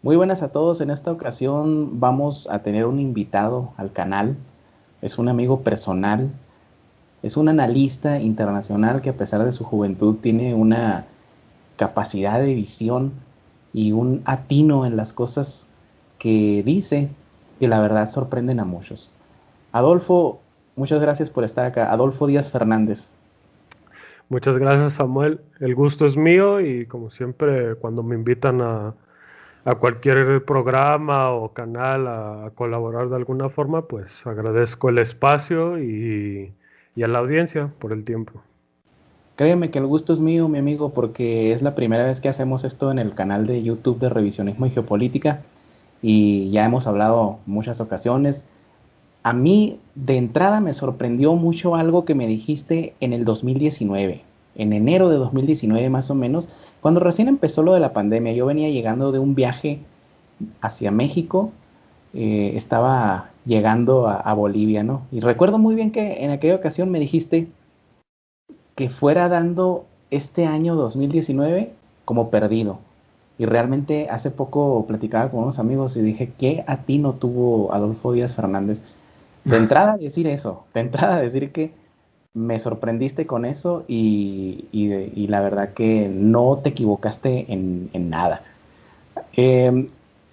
Muy buenas a todos. En esta ocasión vamos a tener un invitado al canal. Es un amigo personal, es un analista internacional que a pesar de su juventud tiene una capacidad de visión y un atino en las cosas que dice que la verdad sorprenden a muchos. Adolfo, muchas gracias por estar acá. Adolfo Díaz Fernández. Muchas gracias, Samuel. El gusto es mío y como siempre, cuando me invitan a cualquier programa o canal a colaborar de alguna forma, pues agradezco el espacio y a la audiencia por el tiempo. Créeme que el gusto es mío, mi amigo, porque es la primera vez que hacemos esto en el canal de YouTube de Revisionismo y Geopolítica y ya hemos hablado muchas ocasiones. A mí de entrada me sorprendió mucho algo que me dijiste en el 2019, en enero de 2019 más o menos, cuando recién empezó lo de la pandemia. Yo venía llegando de un viaje hacia México, estaba llegando a Bolivia, ¿no? Y recuerdo muy bien que en aquella ocasión me dijiste que fuera dando este año 2019 como perdido. Y realmente hace poco platicaba con unos amigos y dije, ¿qué atino tuvo Adolfo Díaz Fernández? De entrada decir eso, de entrada decir que me sorprendiste con eso y la verdad que no te equivocaste en nada. Eh,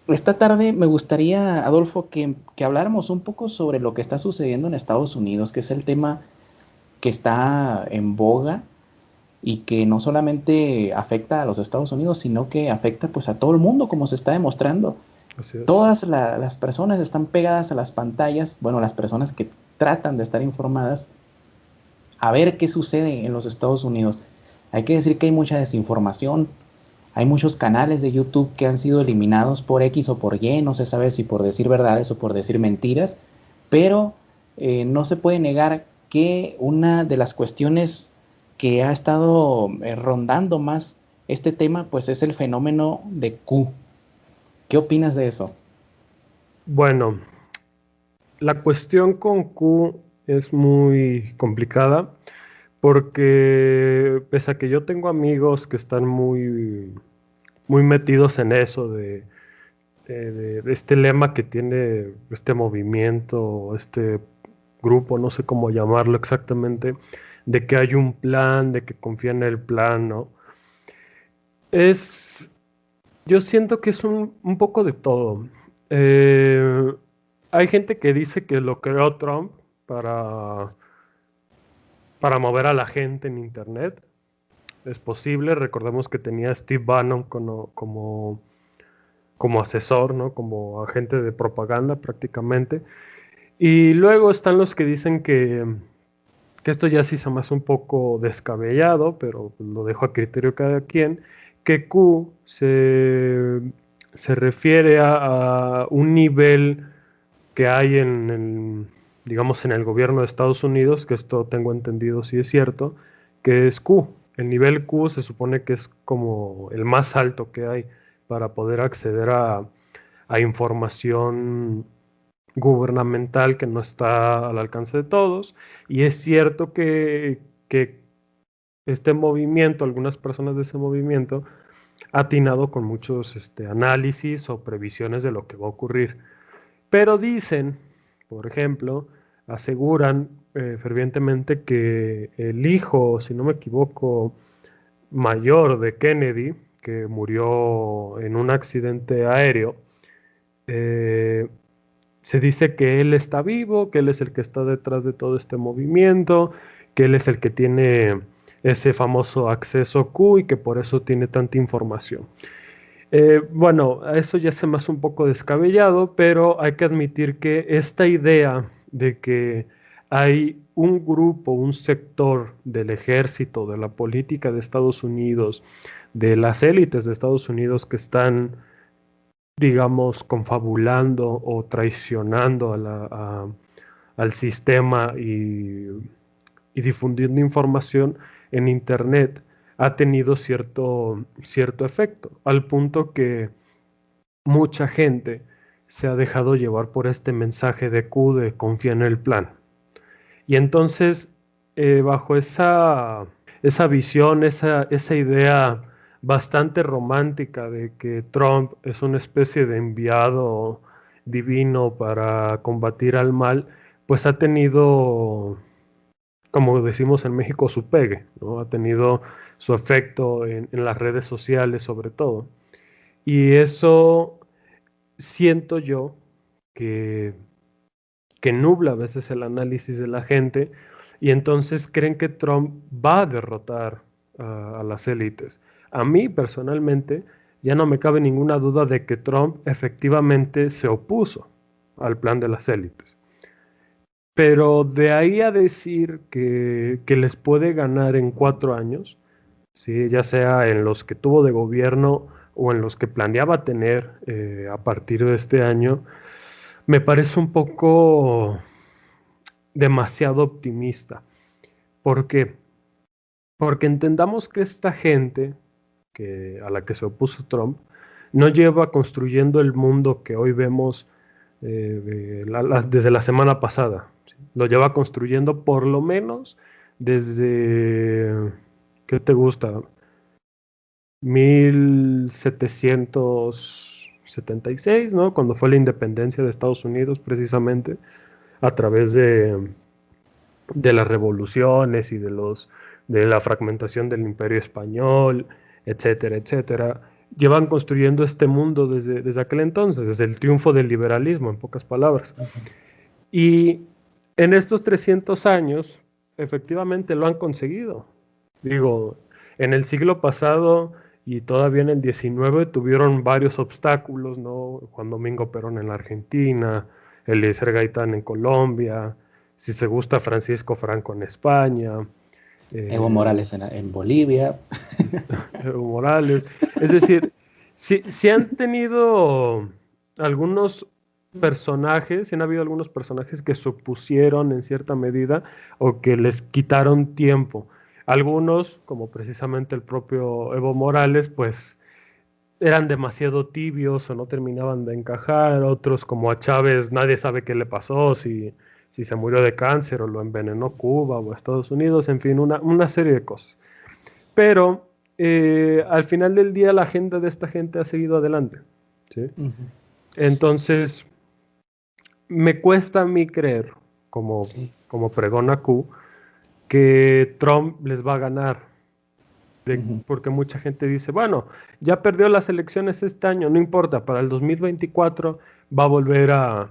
esta tarde me gustaría, Adolfo, que habláramos un poco sobre lo que está sucediendo en Estados Unidos, que es el tema que está en boga y que no solamente afecta a los Estados Unidos, sino que afecta pues a todo el mundo, como se está demostrando. Así es. Todas las personas están pegadas a las pantallas, bueno, las personas que tratan de estar informadas, a ver qué sucede en los Estados Unidos. Hay que decir que hay mucha desinformación, hay muchos canales de YouTube que han sido eliminados por X o por Y, no se sabe si por decir verdades o por decir mentiras, pero no se puede negar que una de las cuestiones que ha estado rondando más este tema, pues es el fenómeno de Q. ¿Qué opinas de eso? Bueno, la cuestión con Q es muy complicada porque pese a que yo tengo amigos que están muy metidos en eso de este lema que tiene este movimiento, este grupo, no sé cómo llamarlo exactamente, de que hay un plan, de que confía en el plan, ¿no? Es, yo siento que es un poco de todo. Eh, Hay gente que dice que lo creó Trump para, para mover a la gente en Internet. Es posible, recordemos que tenía a Steve Bannon como asesor, ¿no? Como agente de propaganda prácticamente. Y luego están los que dicen que esto ya sí se me hace un poco descabellado, pero lo dejo a criterio de cada quien, que se refiere a un nivel que hay digamos, en el gobierno de Estados Unidos, que esto tengo entendido si es cierto, que es Q. El nivel Q se supone que es como el más alto que hay para poder acceder a información gubernamental que no está al alcance de todos. Y es cierto que este movimiento, algunas personas de ese movimiento, ha atinado con muchos análisis o previsiones de lo que va a ocurrir. Pero dicen, por ejemplo, aseguran fervientemente que el hijo, si no me equivoco, mayor de Kennedy, que murió en un accidente aéreo, eh, se dice que él está vivo, que él es el que está detrás de todo este movimiento, que él es el que tiene ese famoso acceso Q y que por eso tiene tanta información. Bueno, eso ya se me hace un poco descabellado, pero hay que admitir que esta idea de que hay un grupo, un sector del ejército, de la política de Estados Unidos, de las élites de Estados Unidos que están, digamos, confabulando o traicionando al sistema y difundiendo información en Internet ha tenido cierto efecto, al punto que mucha gente se ha dejado llevar por este mensaje de Q de confía en el plan. Y entonces, bajo esa visión, esa idea bastante romántica de que Trump es una especie de enviado divino para combatir al mal, pues ha tenido, como decimos en México, su pegue, ¿no? Ha tenido su efecto en las redes sociales sobre todo. Y eso siento yo que, que nubla a veces el análisis de la gente y entonces creen que Trump va a derrotar a las élites. A mí personalmente ya no me cabe ninguna duda de que Trump efectivamente se opuso al plan de las élites. Pero de ahí a decir que les puede ganar en 4 años, ¿sí? Ya sea en los que tuvo de gobierno o en los que planeaba tener a partir de este año, me parece un poco demasiado optimista. ¿Por qué? Porque entendamos que esta gente a la que se opuso Trump no lleva construyendo el mundo que hoy vemos desde la semana pasada. ¿Sí? Lo lleva construyendo por lo menos desde, ¿qué te gusta? 1776, ¿no? Cuando fue la independencia de Estados Unidos, precisamente, a través de las revoluciones y de la fragmentación del Imperio Español, etcétera, etcétera. Llevan construyendo este mundo desde aquel entonces, desde el triunfo del liberalismo, en pocas palabras. Y en estos 300 años, efectivamente lo han conseguido. Digo, en el siglo pasado y todavía en el XIX tuvieron varios obstáculos, ¿no? Juan Domingo Perón en la Argentina, Eliezer Gaitán en Colombia, si se gusta Francisco Franco en España, Evo Morales en Bolivia. Evo Morales. Es decir, sí han tenido algunos personajes, sí han habido algunos personajes que se opusieron en cierta medida o que les quitaron tiempo. Algunos, como precisamente el propio Evo Morales, pues eran demasiado tibios o no terminaban de encajar. Otros, como a Chávez, nadie sabe qué le pasó, si se murió de cáncer o lo envenenó Cuba o Estados Unidos, en fin, una serie de cosas. Pero al final del día la agenda de esta gente ha seguido adelante, ¿sí? Uh-huh. Entonces, me cuesta a mí creer, Sí. como pregona Q, que Trump les va a ganar. Uh-huh. Porque mucha gente dice, bueno, ya perdió las elecciones este año, no importa, para el 2024 va a volver a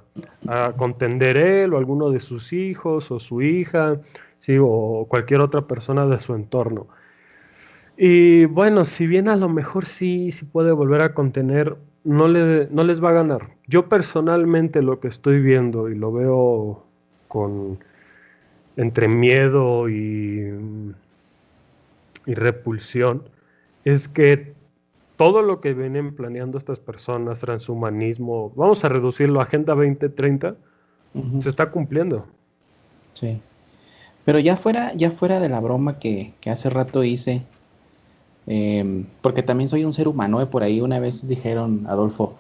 contender él o alguno de sus hijos o su hija, ¿sí? O cualquier otra persona de su entorno. Y bueno, si bien a lo mejor sí puede volver a contener, no les va a ganar. Yo personalmente lo que estoy viendo y lo veo con entre miedo y repulsión, es que todo lo que vienen planeando estas personas, transhumanismo, vamos a reducirlo a Agenda 2030, Uh-huh. se está cumpliendo. Sí. Pero ya fuera de la broma que hace rato hice, porque también soy un ser humano, por ahí una vez dijeron, Adolfo,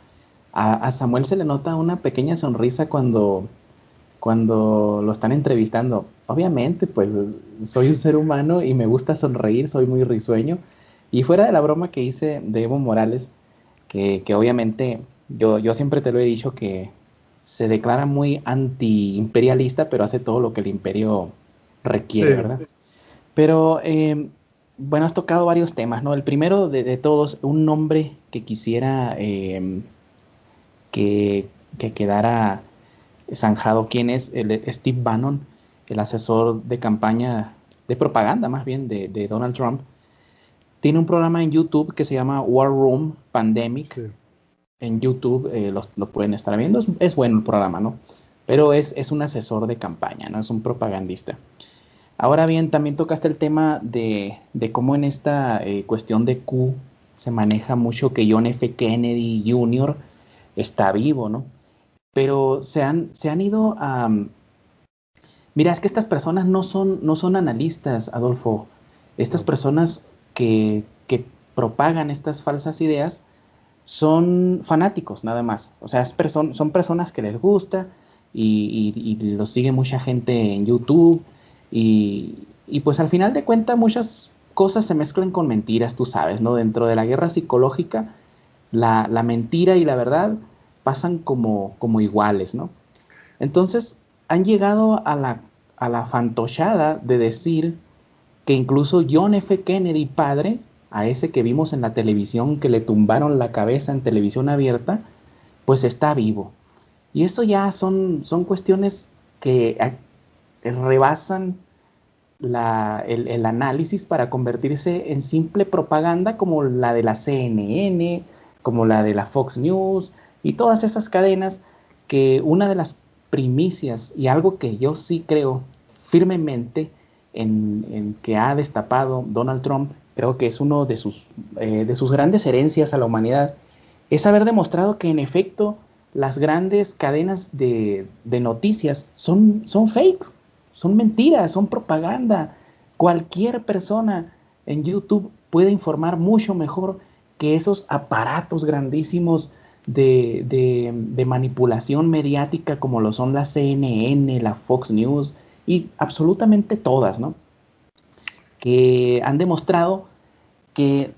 a Samuel se le nota una pequeña sonrisa cuando lo están entrevistando. Obviamente, pues soy un ser humano y me gusta sonreír, soy muy risueño. Y fuera de la broma que hice de Evo Morales, que obviamente yo siempre te lo he dicho que se declara muy anti-imperialista, pero hace todo lo que el imperio Sí, requiere, ¿verdad? Pero bueno, has tocado varios temas, ¿no? El primero de todos, un nombre que quisiera que, que quedara zanjado. ¿Quién es? Steve Bannon, el asesor de campaña, de propaganda más bien, de Donald Trump. Tiene un programa en YouTube que se llama War Room Pandemic. sí. En YouTube lo pueden estar viendo. Es bueno el programa, ¿no? Pero es un asesor de campaña, ¿no? Es un propagandista. Ahora bien, también tocaste el tema de cómo en esta cuestión de Q se maneja mucho que John F. Kennedy Jr. está vivo, ¿no? Pero se han ido a... Mira, es que estas personas no son analistas, Adolfo. Estas No. personas que propagan estas falsas ideas son fanáticos, nada más. O sea, son personas que les gusta y los sigue mucha gente en YouTube y pues al final de cuentas cosas se mezclan con mentiras, tú sabes, ¿no? Dentro de la guerra psicológica, la mentira y la verdad pasan como iguales, ¿no? Entonces, han llegado a la fantochada de decir que incluso John F. Kennedy, padre, a ese que vimos en la televisión, que le tumbaron la cabeza en televisión abierta, pues está vivo. Y eso ya son cuestiones que rebasan el análisis para convertirse en simple propaganda como la de la CNN, como la de la Fox News y todas esas cadenas que una de las primicias y algo que yo sí creo firmemente en que ha destapado Donald Trump, creo que es uno de sus grandes herencias a la humanidad, es haber demostrado que en efecto las grandes cadenas de noticias son fakes, son mentiras, son propaganda. Cualquier persona en YouTube puede informar mucho mejor que esos aparatos grandísimos de manipulación mediática como lo son la CNN, la Fox News y absolutamente todas, ¿no? Que han demostrado que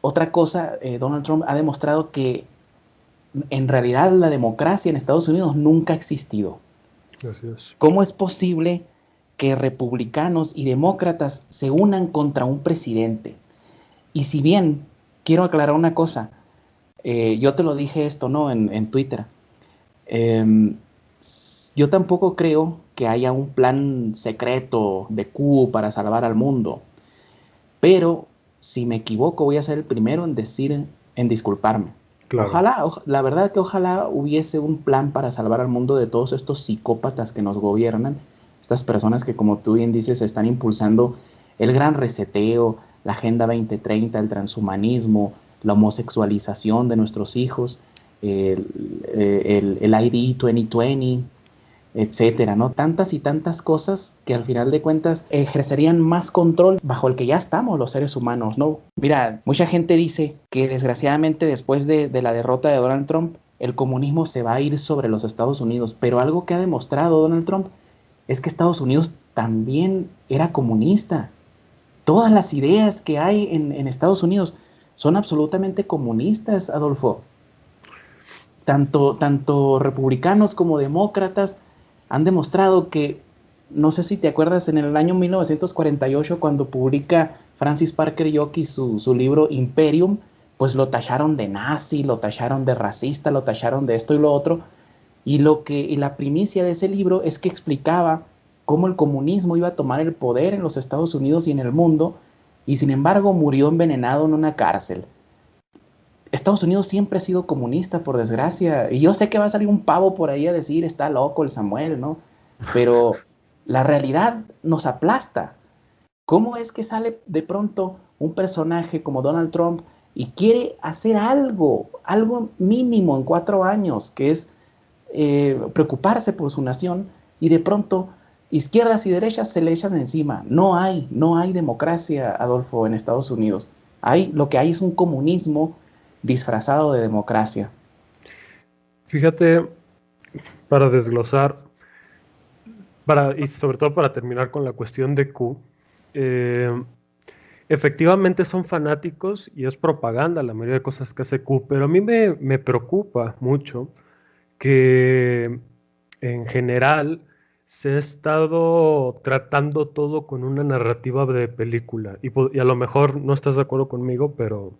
otra cosa, Donald Trump ha demostrado que en realidad la democracia en Estados Unidos nunca ha existido. Así es. ¿Cómo es posible que republicanos y demócratas se unan contra un presidente? Y si bien, quiero aclarar una cosa, yo te lo dije esto, ¿no? En Twitter. Eh, yo tampoco creo que haya un plan secreto de Q para salvar al mundo, pero si me equivoco voy a ser el primero en decir, en disculparme. Claro. Ojalá, la verdad que ojalá hubiese un plan para salvar al mundo de todos estos psicópatas que nos gobiernan, estas personas que como tú bien dices están impulsando el gran reseteo, la Agenda 2030, el transhumanismo, la homosexualización de nuestros hijos, el, el ID 2020, etcétera, ¿no? Tantas y tantas cosas que al final de cuentas ejercerían más control bajo el que ya estamos los seres humanos, ¿no? Mira, mucha gente dice que desgraciadamente después de la derrota de Donald Trump, el comunismo se va a ir sobre los Estados Unidos, pero algo que ha demostrado Donald Trump es que Estados Unidos también era comunista. Todas las ideas que hay en Estados Unidos son absolutamente comunistas, Adolfo. Tanto republicanos como demócratas han demostrado que, no sé si te acuerdas, en el año 1948, cuando publica Francis Parker Yockey su libro Imperium, pues lo tacharon de nazi, lo tacharon de racista, lo tacharon de esto y lo otro. Y la primicia de ese libro es que explicaba cómo el comunismo iba a tomar el poder en los Estados Unidos y en el mundo, y sin embargo murió envenenado en una cárcel. Estados Unidos siempre ha sido comunista, por desgracia. Y yo sé que va a salir un pavo por ahí a decir, está loco el Samuel, ¿no? Pero la realidad nos aplasta. ¿Cómo es que sale de pronto un personaje como Donald Trump y quiere hacer algo mínimo en 4 años, que es preocuparse por su nación, y de pronto izquierdas y derechas se le echan encima? No hay democracia, Adolfo, en Estados Unidos. Lo que hay es un comunismo disfrazado de democracia. Fíjate, para desglosar, y sobre todo para terminar con la cuestión de Q, eh, efectivamente son fanáticos y es propaganda la mayoría de cosas que hace Q, pero a mí me preocupa mucho que en general se ha estado tratando todo con una narrativa de película y a lo mejor no estás de acuerdo conmigo, pero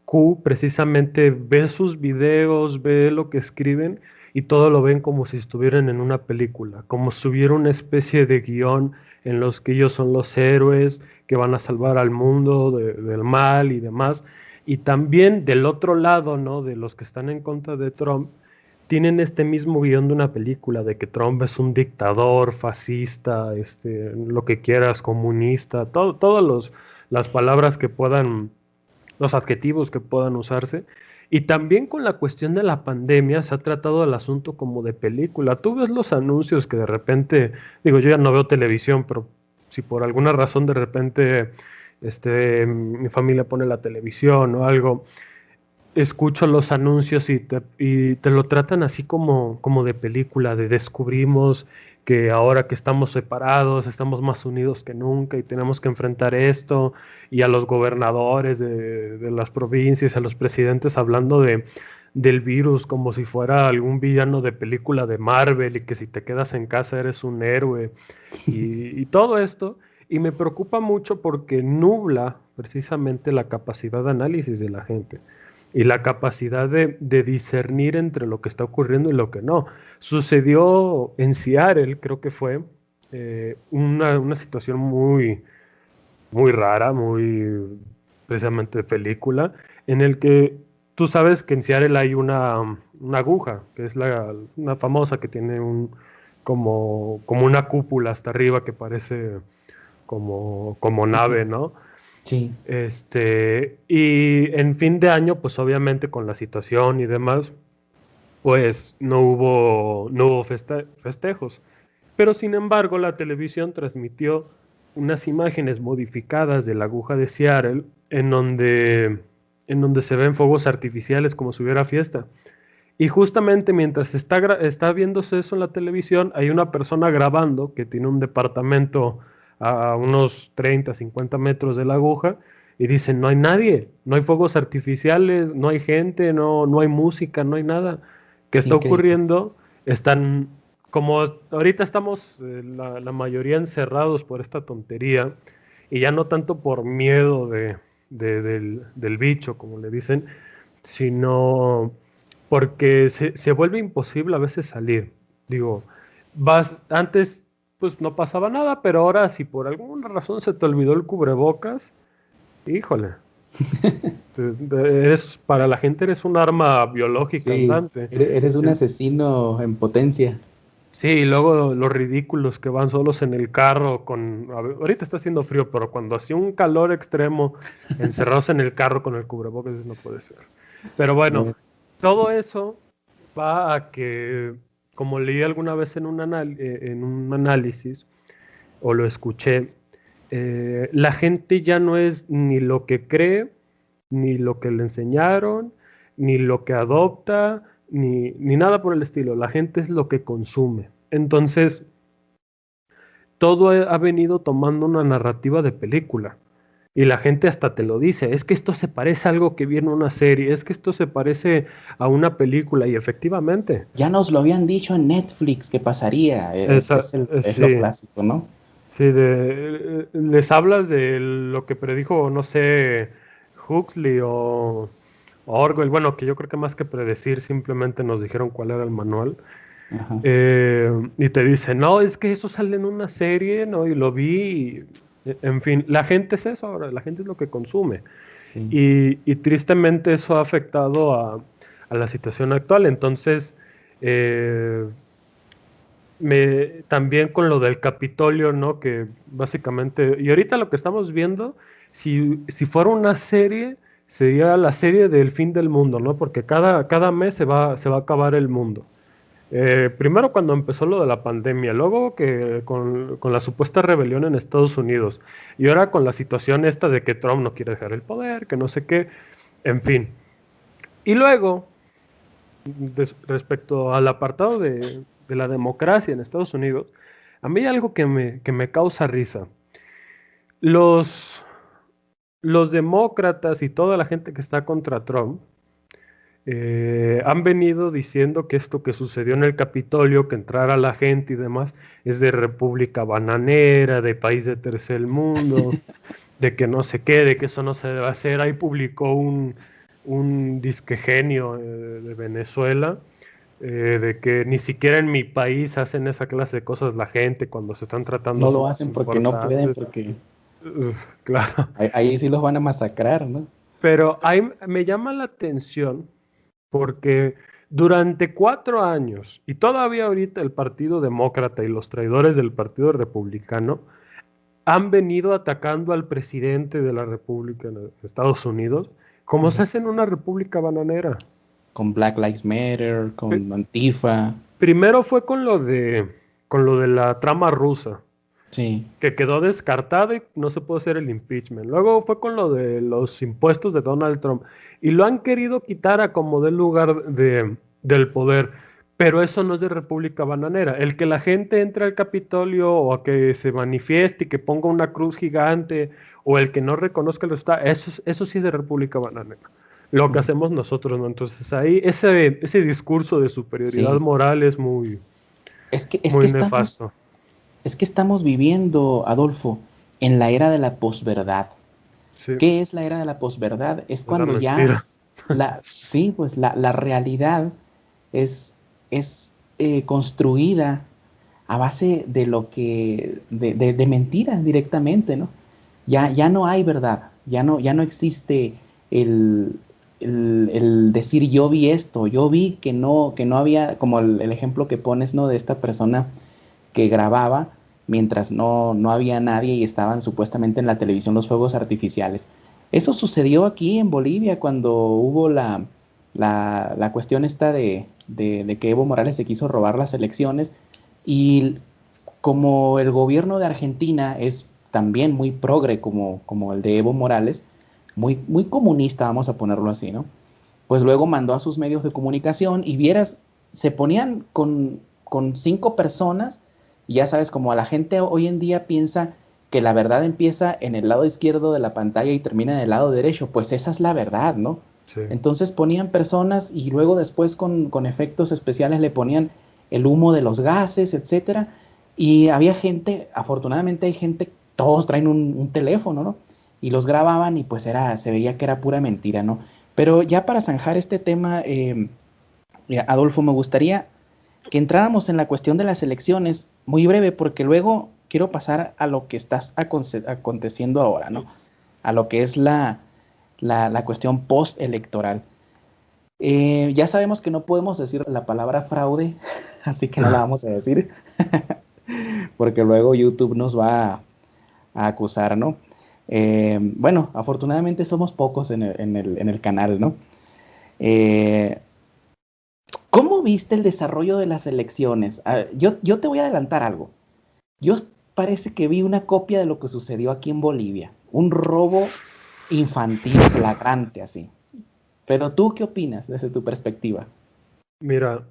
Q precisamente ve sus videos, ve lo que escriben y todo lo ven como si estuvieran en una película, como si hubiera una especie de guión en los que ellos son los héroes que van a salvar al mundo del mal y demás. Y también del otro lado, ¿no? De los que están en contra de Trump, tienen este mismo guión de una película, de que Trump es un dictador, fascista, lo que quieras, comunista, todas las palabras que puedan, los adjetivos que puedan usarse. Y también con la cuestión de la pandemia se ha tratado el asunto como de película. Tú ves los anuncios que de repente, digo, yo ya no veo televisión, pero si por alguna razón de repente mi familia pone la televisión o algo, escucho los anuncios y te lo tratan así como de película, de descubrimos que ahora que estamos separados, estamos más unidos que nunca y tenemos que enfrentar esto, y a los gobernadores de las provincias, a los presidentes hablando del virus como si fuera algún villano de película de Marvel y que si te quedas en casa eres un héroe y todo esto. Y me preocupa mucho porque nubla precisamente la capacidad de análisis de la gente y la capacidad de discernir entre lo que está ocurriendo y lo que no. Sucedió en Seattle, creo que fue una situación muy, muy rara, muy precisamente de película, en el que tú sabes que en Seattle hay una aguja, que es una famosa que tiene como una cúpula hasta arriba que parece como nave, ¿no? Sí, Y en fin de año, pues obviamente con la situación y demás, pues no hubo festejos. Pero sin embargo, la televisión transmitió unas imágenes modificadas de la aguja de Seattle en donde se ven fuegos artificiales como si hubiera fiesta. Y justamente mientras está viéndose eso en la televisión, hay una persona grabando que tiene un departamento a unos 30, 50 metros de la aguja y dicen, no hay nadie, no hay fuegos artificiales, no hay gente, no hay música, no hay nada. ¿Qué qué está increíble. ocurriendo? Están, como ahorita estamos la mayoría encerrados por esta tontería y ya no tanto por miedo del bicho, como le dicen, sino porque se vuelve imposible a veces salir. Digo, antes pues no pasaba nada, pero ahora si por alguna razón se te olvidó el cubrebocas, híjole, para la gente eres un arma biológica Sí, andante. eres un En- asesino en potencia. Sí, y luego los ridículos que van solos en el carro ahorita está haciendo frío, pero cuando hacía un calor extremo, encerrados en el carro con el cubrebocas, no puede ser. Pero bueno, Eh, todo eso va a que, como leí alguna vez en un análisis, o lo escuché, la gente ya no es ni lo que cree, ni lo que le enseñaron, ni lo que adopta, ni nada por el estilo. La gente es lo que consume. Entonces, todo ha venido tomando una narrativa de película. Y la gente hasta te lo dice, es que esto se parece a algo que viene en una serie, es que esto se parece a una película, y efectivamente, ya nos lo habían dicho en Netflix que pasaría. Es lo sí, clásico, ¿no? sí, les hablas de lo que predijo, no sé, Huxley o Orwell, bueno, que yo creo que más que predecir, simplemente nos dijeron cuál era el manual. Ajá. Y te dicen, no, es que eso sale en una serie, ¿no? Y lo vi, en fin, la gente es eso ahora, la gente es lo que consume. Sí. Y tristemente eso ha afectado a la situación actual. Entonces, eh, también con lo del Capitolio, ¿no? Que básicamente, y ahorita lo que estamos viendo, si fuera una serie, sería la serie del fin del mundo, ¿no? Porque cada mes se va a acabar el mundo. Primero cuando empezó lo de la pandemia, luego que con la supuesta rebelión en Estados Unidos, y ahora con la situación esta de que Trump no quiere dejar el poder, que no sé qué, en fin. Y luego, respecto al apartado de la democracia en Estados Unidos, a mí hay algo que me causa risa. Los, los demócratas y toda la gente que está contra Trump han venido diciendo que esto que sucedió en el Capitolio, que entrara la gente y demás, es de república bananera, de país de tercer mundo, de que no sé qué, de que eso no se debe hacer. Ahí publicó un disque genio de Venezuela, de que ni siquiera en mi país hacen esa clase de cosas la gente cuando se están tratando No lo asuntos hacen porque no pueden, importantes. porque Claro. ahí sí los van a masacrar, ¿no? Pero ahí me llama la atención porque durante 4 años, y todavía ahorita el Partido Demócrata y los traidores del Partido Republicano han venido atacando al presidente de la República de Estados Unidos, como se Ujú. hace en una república bananera. Con Black Lives Matter, Pri- con Antifa. Primero fue con lo de la trama rusa, Sí, que quedó descartada y no se pudo hacer el impeachment. Luego fue con lo de los impuestos de Donald Trump y lo han querido quitar a como del lugar del poder. Pero eso no es de República Bananera. El que la gente entre al Capitolio o a que se manifieste y que ponga una cruz gigante o el que no reconozca el resultado, eso sí es de República Bananera. Lo que hacemos nosotros, ¿no? Entonces ahí ese discurso de superioridad Sí, moral es muy, es que, es que muy estamos, nefasto. es que estamos viviendo, Adolfo, en la era de la posverdad. Sí, ¿Qué es la era de la posverdad? Es de la cuando ya mentira. sí, pues la realidad es construida a base de de mentiras directamente, ¿no? Ya no hay verdad, ya no existe el, el decir yo vi esto, yo vi que no había, como el ejemplo que pones, ¿no? De esta persona que grababa mientras no había nadie y estaban supuestamente en la televisión los fuegos artificiales. Eso sucedió aquí en Bolivia cuando hubo la cuestión esta de que Evo Morales se quiso robar las elecciones y como el gobierno de Argentina es también muy progre como el de Evo Morales, muy comunista, vamos a ponerlo así, ¿no? Pues luego mandó a sus medios de comunicación y vieras, se ponían con 5 personas y ya sabes, como a la gente hoy en día piensa que la verdad empieza en el lado izquierdo de la pantalla y termina en el lado derecho, pues esa es la verdad, ¿no? Sí. Entonces ponían personas y luego después con efectos especiales le ponían el humo de los gases, etcétera. Y había gente, afortunadamente hay gente, todos traen un teléfono, ¿no? Y los grababan y pues se veía que era pura mentira, ¿no? Pero ya para zanjar este tema, Adolfo, me gustaría que entráramos en la cuestión de las elecciones, muy breve, porque luego quiero pasar a lo que está aconteciendo ahora, ¿no? A lo que es la cuestión postelectoral. Ya sabemos que no podemos decir la palabra fraude, así que no la vamos a decir, porque luego YouTube nos va a acusar, ¿no? Bueno, afortunadamente somos pocos en el canal, ¿no? Eh, ¿Cómo viste el desarrollo de las elecciones? Yo te voy a adelantar algo. Yo parece que vi una copia de lo que sucedió aquí en Bolivia. Un robo infantil flagrante así. Pero tú, ¿qué opinas desde tu perspectiva? Mira,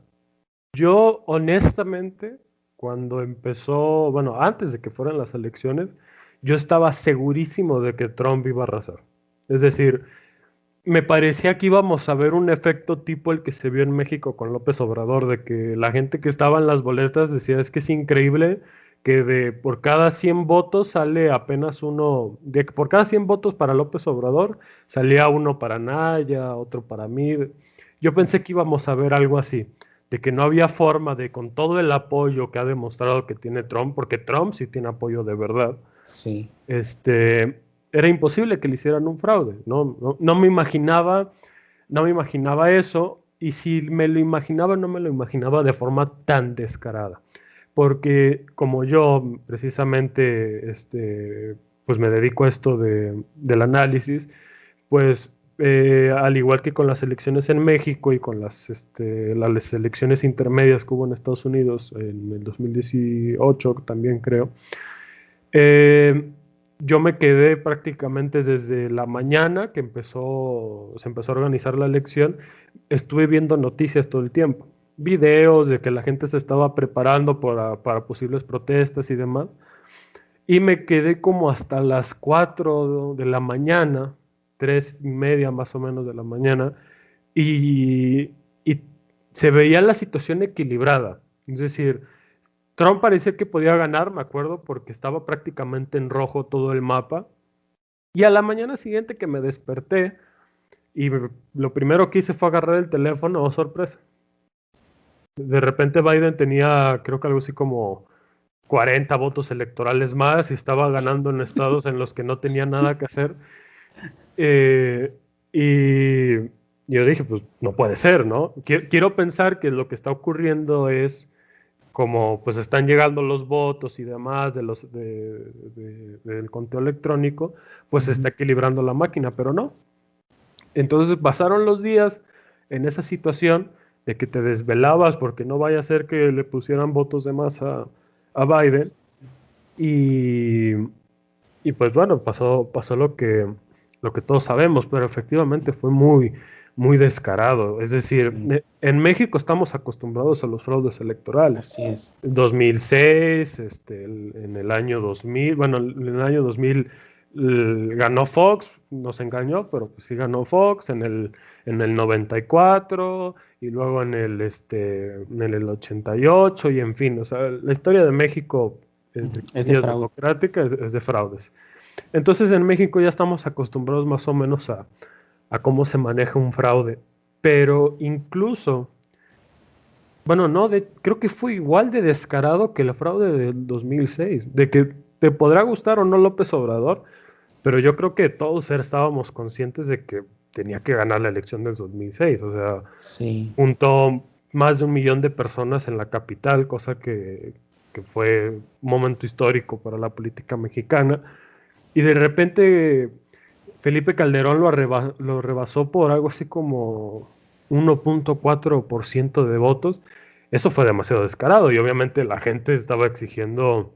yo honestamente, cuando empezó, bueno, antes de que fueran las elecciones, yo estaba segurísimo de que Trump iba a arrasar. Es decir, me parecía que íbamos a ver un efecto tipo el que se vio en México con López Obrador, de que la gente que estaba en las boletas decía, es que es increíble que por cada 100 votos sale apenas uno, de que por cada 100 votos para López Obrador salía uno para Naya, otro para mí. Yo pensé que íbamos a ver algo así, de que no había forma de, con todo el apoyo que ha demostrado que tiene Trump, porque Trump sí tiene apoyo de verdad, Sí. este, era imposible que le hicieran un fraude. No me imaginaba eso, y si me lo imaginaba, no me lo imaginaba de forma tan descarada. Porque como yo precisamente pues me dedico a esto del análisis, pues al igual que con las elecciones en México y con las elecciones intermedias que hubo en Estados Unidos en el 2018 también creo, eh, yo me quedé prácticamente desde la mañana que se empezó a organizar la elección, estuve viendo noticias todo el tiempo, videos de que la gente se estaba preparando para posibles protestas y demás, y me quedé como hasta las 4 de la mañana, 3:30 más o menos de la mañana, y se veía la situación equilibrada, es decir, Trump parecía que podía ganar, me acuerdo, porque estaba prácticamente en rojo todo el mapa. Y a la mañana siguiente que me desperté y lo primero que hice fue agarrar el teléfono, oh sorpresa. De repente Biden tenía, creo que algo así como 40 votos electorales más y estaba ganando en estados en los que no tenía nada que hacer. Eh, y yo dije, pues no puede ser, ¿no? Quiero pensar que lo que está ocurriendo es como pues están llegando los votos y demás del conteo electrónico, pues se está Ujú. equilibrando la máquina, pero no. Entonces pasaron los días en esa situación de que te desvelabas porque no vaya a ser que le pusieran votos de más a Biden y, y pues bueno, pasó lo que todos sabemos, pero efectivamente fue muy, muy descarado. Es decir, Sí, en México estamos acostumbrados a los fraudes electorales. así es. 2006, en el año 2000, bueno, en el año 2000 ganó Fox, nos engañó, pero pues sí ganó Fox en el 94 y luego en el 88 y en fin, o sea, la historia de México, entre Es de comillas, fraude. democrática, es de fraudes. Entonces en México ya estamos acostumbrados más o menos a cómo se maneja un fraude, pero incluso bueno, no, creo que fue igual de descarado que el fraude del 2006, de que te podrá gustar o no López Obrador, pero yo creo que todos estábamos conscientes de que tenía que ganar la elección del 2006, o sea, Sí. juntó más de 1 millón de personas en la capital, cosa que fue un momento histórico para la política mexicana, y de repente Felipe Calderón lo rebasó por algo así como 1.4% de votos. Eso fue demasiado descarado y obviamente la gente estaba exigiendo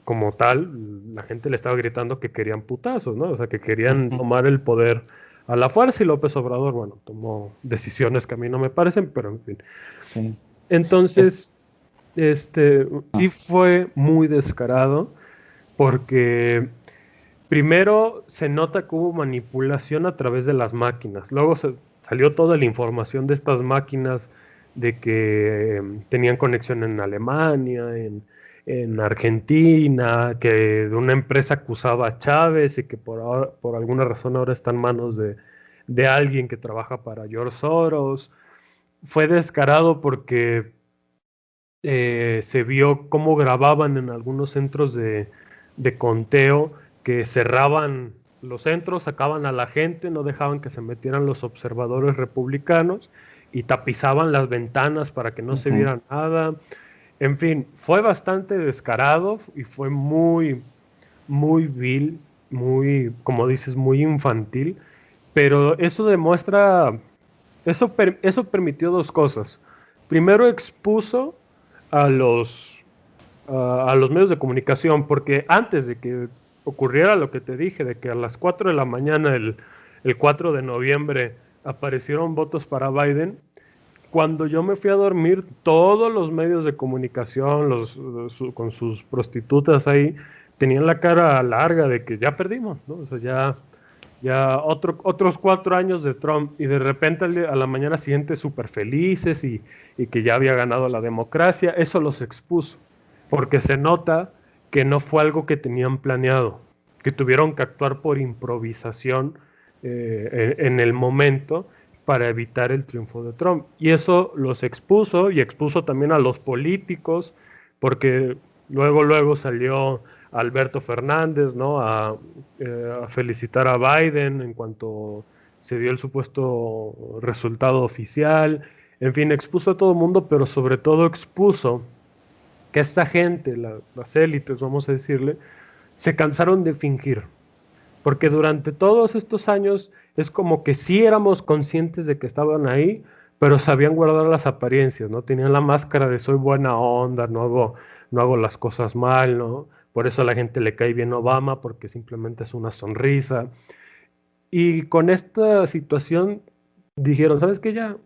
como tal, la gente le estaba gritando que querían putazos, ¿no? O sea, que querían Ujú. tomar el poder a la fuerza y López Obrador, bueno, tomó decisiones que a mí no me parecen, pero en fin. Sí. Es, Entonces, sí fue muy descarado porque primero se nota que hubo manipulación a través de las máquinas. Luego salió toda la información de estas máquinas de que tenían conexión en Alemania, en Argentina, que de una empresa acusaba a Chávez y que por alguna razón ahora está en manos de alguien que trabaja para George Soros. Fue descarado porque se vio cómo grababan en algunos centros de conteo que cerraban los centros, sacaban a la gente, no dejaban que se metieran los observadores republicanos y tapizaban las ventanas para que no se ujú. viera nada. En fin, fue bastante descarado y fue muy, muy vil, muy, como dices, muy infantil, pero eso demuestra, eso permitió dos cosas. Primero expuso a a los medios de comunicación, porque antes de que ocurriera lo que te dije, de que a las 4 de la mañana, el 4 de noviembre, aparecieron votos para Biden, cuando yo me fui a dormir, todos los medios de comunicación, con sus prostitutas ahí, tenían la cara larga de que ya perdimos, ¿no? O sea, ya otros 4 años de Trump y de repente a la mañana siguiente súper felices y que ya había ganado la democracia, eso los expuso, porque se nota que no fue algo que tenían planeado, que tuvieron que actuar por improvisación en el momento para evitar el triunfo de Trump. Y eso los expuso y expuso también a los políticos, porque luego salió Alberto Fernández, ¿no? A felicitar a Biden en cuanto se dio el supuesto resultado oficial. En fin, expuso a todo el mundo, pero sobre todo expuso que esta gente, las élites, vamos a decirle, se cansaron de fingir. Porque durante todos estos años es como que sí éramos conscientes de que estaban ahí, pero sabían guardar las apariencias, ¿no? Tenían la máscara de soy buena onda, no hago las cosas mal, ¿no? Por eso a la gente le cae bien Obama, porque simplemente es una sonrisa. Y con esta situación dijeron, ¿sabes qué? Ya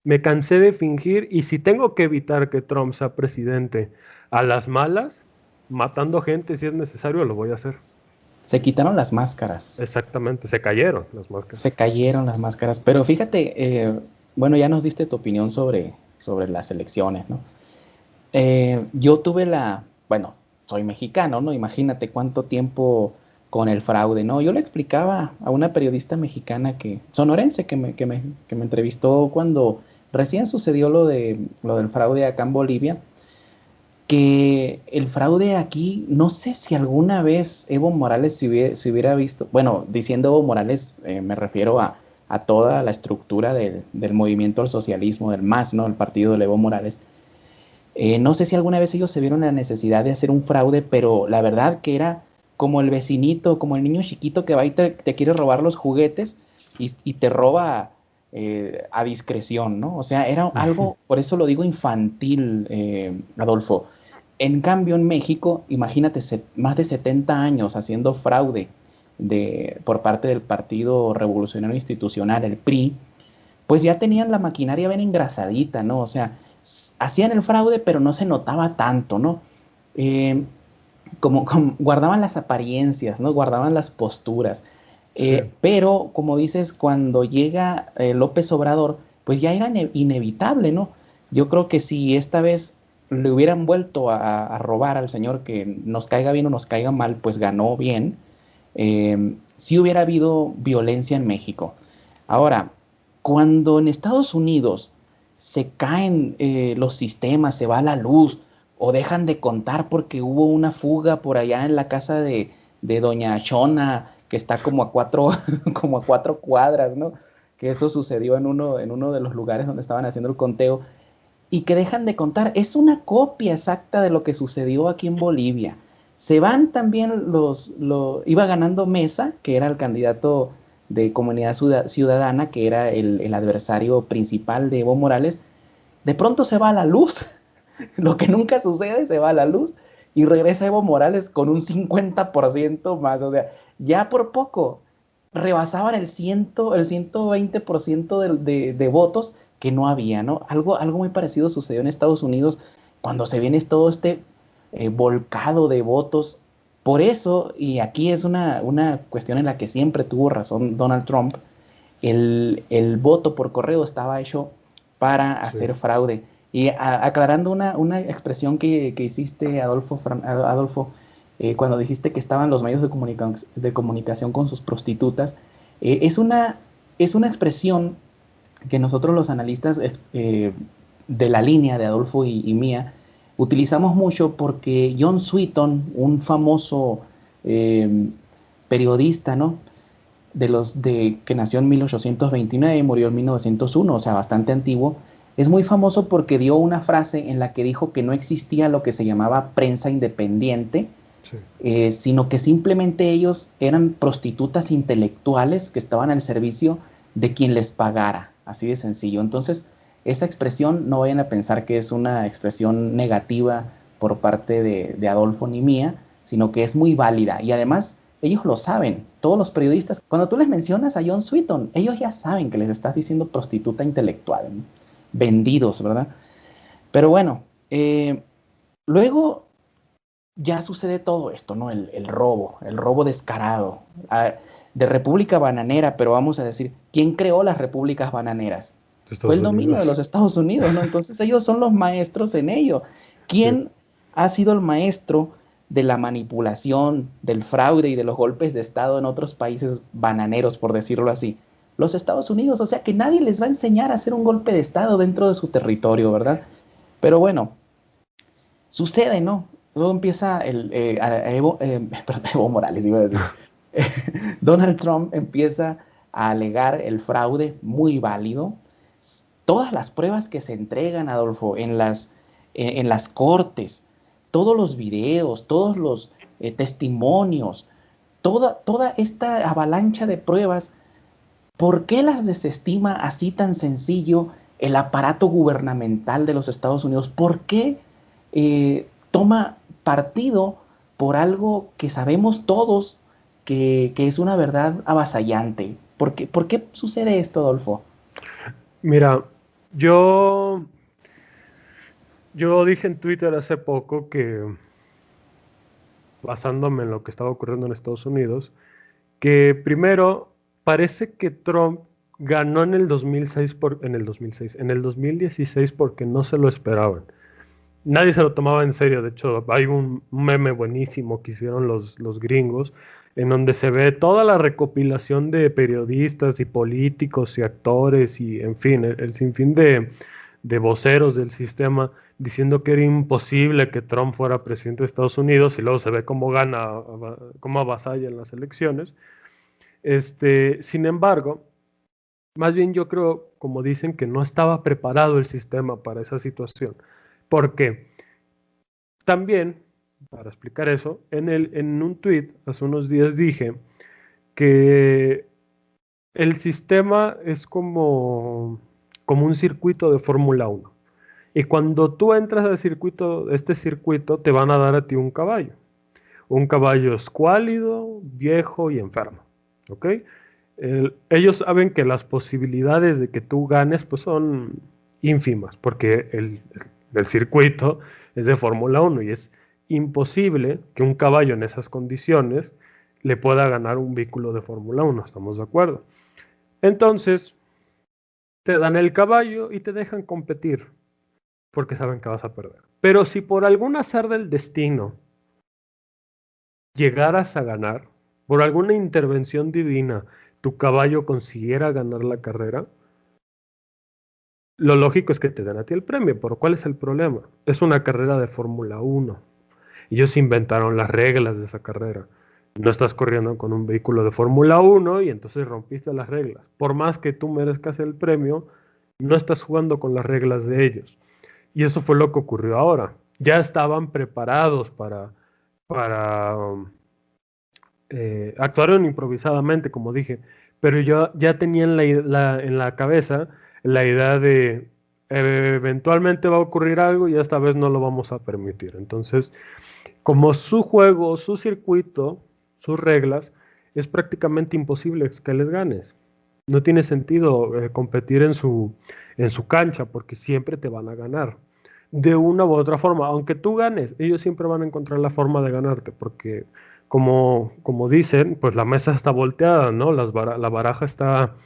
me cansé de fingir y si tengo que evitar que Trump sea presidente a las malas, matando gente si es necesario, lo voy a hacer. Se quitaron las máscaras. Exactamente, se cayeron las máscaras. Se cayeron las máscaras. Pero fíjate, bueno, ya nos diste tu opinión sobre las elecciones, ¿no? Yo tuve bueno, soy mexicano, ¿no? Imagínate cuánto tiempo con el fraude, ¿no? Yo le explicaba a una periodista mexicana sonorense que me entrevistó cuando recién sucedió lo del fraude acá en Bolivia, que el fraude aquí, no sé si alguna vez Evo Morales se hubiera visto, bueno, diciendo Evo Morales, me refiero a toda la estructura del movimiento al socialismo, del MAS, ¿no? El partido de Evo Morales. No sé si alguna vez ellos se vieron la necesidad de hacer un fraude, pero la verdad que era como el vecinito, como el niño chiquito que va y te quiere robar los juguetes y te roba a discreción, ¿no? O sea, era algo, por eso lo digo infantil, Adolfo. En cambio, en México, imagínate, más de 70 años haciendo fraude, por parte del Partido Revolucionario Institucional, el PRI, pues ya tenían la maquinaria bien engrasadita, ¿no? O sea, hacían el fraude, pero no se notaba tanto, ¿no? Eh, como guardaban las apariencias, ¿no? Guardaban las posturas. Sí. Pero, como dices, cuando llega López Obrador, pues ya era inevitable, ¿no? Yo creo que si esta vez le hubieran vuelto a robar al señor, que nos caiga bien o nos caiga mal, pues ganó bien, sí hubiera habido violencia en México. Ahora, cuando en Estados Unidos se caen los sistemas, se va la luz o dejan de contar porque hubo una fuga por allá en la casa de Doña Shona, que está como a cuatro, como a 4 cuadras, ¿no? Que eso sucedió en uno de los lugares donde estaban haciendo el conteo y que dejan de contar. Es una copia exacta de lo que sucedió aquí en Bolivia. Se van también iba ganando Mesa, que era el candidato de Comunidad Ciudadana, que era el adversario principal de Evo Morales. De pronto se va a la luz, lo que nunca sucede, se va a la luz y regresa Evo Morales con un 50% más. O sea, ya por poco rebasaban el 120% de votos que no había, ¿no? Algo muy parecido sucedió en Estados Unidos cuando se viene todo este volcado de votos. Por eso, y aquí es una cuestión en la que siempre tuvo razón Donald Trump, el voto por correo estaba hecho para Sí. hacer fraude. Y aclarando una expresión que hiciste, Adolfo, cuando dijiste que estaban los medios de comunicación con sus prostitutas, es una expresión que nosotros los analistas de la línea de Adolfo y mía utilizamos mucho porque John Sweeton, un famoso eh, periodista, ¿no? Que nació en 1829 y murió en 1901, o sea, bastante antiguo, es muy famoso porque dio una frase en la que dijo que no existía lo que se llamaba prensa independiente, Sí. sino que simplemente ellos eran prostitutas intelectuales que estaban al servicio de quien les pagara, así de sencillo. Entonces, esa expresión no vayan a pensar que es una expresión negativa por parte de Adolfo ni mía, sino que es muy válida y además ellos lo saben, todos los periodistas, cuando tú les mencionas a John Sweeton, ellos ya saben que les estás diciendo prostituta intelectual, ¿no? Vendidos, ¿verdad? Pero bueno, luego ya sucede todo esto, ¿no? El robo descarado, de República Bananera, pero vamos a decir, ¿quién creó las repúblicas bananeras? De Fue Estados el dominio de Unidos. los Estados Unidos, ¿no? Entonces ellos son los maestros en ello. Sí. ¿Quién ha sido el maestro de la manipulación, del fraude y de los golpes de Estado en otros países bananeros, por decirlo así? Los Estados Unidos, o sea que nadie les va a enseñar a hacer un golpe de Estado dentro de su territorio, ¿verdad? Pero bueno, sucede, ¿no? Luego empieza perdón, Evo Morales, iba a decir. Donald Trump empieza a alegar el fraude muy válido. Todas las pruebas que se entregan, Adolfo, en las cortes, todos los videos, todos los testimonios, toda esta avalancha de pruebas, ¿por qué las desestima así tan sencillo el aparato gubernamental de los Estados Unidos? ¿Por qué toma partido por algo que sabemos todos que es una verdad avasallante? Por qué sucede esto, Adolfo? Mira, yo, yo dije en Twitter hace poco que, basándome en lo que estaba ocurriendo en Estados Unidos, que primero parece que Trump ganó en el 2006 en el 2006, en el 2016 porque no se lo esperaban. Nadie se lo tomaba en serio. De hecho, hay un meme buenísimo que hicieron los gringos en donde se ve toda la recopilación de periodistas y políticos y actores y, en fin, el sinfín de voceros del sistema diciendo que era imposible que Trump fuera presidente de Estados Unidos y luego se ve cómo gana, cómo avasalla en las elecciones. Sin embargo, más bien yo creo, como dicen, que no estaba preparado el sistema para esa situación. ¿Por qué? También, para explicar eso, en un tweet hace unos días dije que el sistema es como un circuito de Fórmula 1. Y cuando tú entras al circuito, este circuito te van a dar a ti un caballo. un caballo escuálido, viejo y enfermo, ¿ok? Ellos saben que las posibilidades de que tú ganes pues son ínfimas, porque el circuito es de Fórmula 1 y es imposible que un caballo en esas condiciones le pueda ganar un vehículo de Fórmula 1, ¿estamos de acuerdo? Entonces, te dan el caballo y te dejan competir, porque saben que vas a perder. Pero si por algún azar del destino llegaras a ganar, por alguna intervención divina, tu caballo consiguiera ganar la carrera, lo lógico es que te den a ti el premio. ¿Pero cuál es el problema? Es una carrera de Fórmula 1. Ellos inventaron las reglas de esa carrera. No estás corriendo con un vehículo de Fórmula 1 y entonces rompiste las reglas. Por más que tú merezcas el premio, no estás jugando con las reglas de ellos. Y eso fue lo que ocurrió ahora. Ya estaban preparados para actuaron improvisadamente, como dije, pero ya tenían en la cabeza la idea de eventualmente va a ocurrir algo y esta vez no lo vamos a permitir. Entonces, como su juego, su circuito, sus reglas, es prácticamente imposible que les ganes. No tiene sentido competir en su cancha porque siempre te van a ganar. De una u otra forma, aunque tú ganes, ellos siempre van a encontrar la forma de ganarte porque como dicen, pues la mesa está volteada, ¿no? La baraja está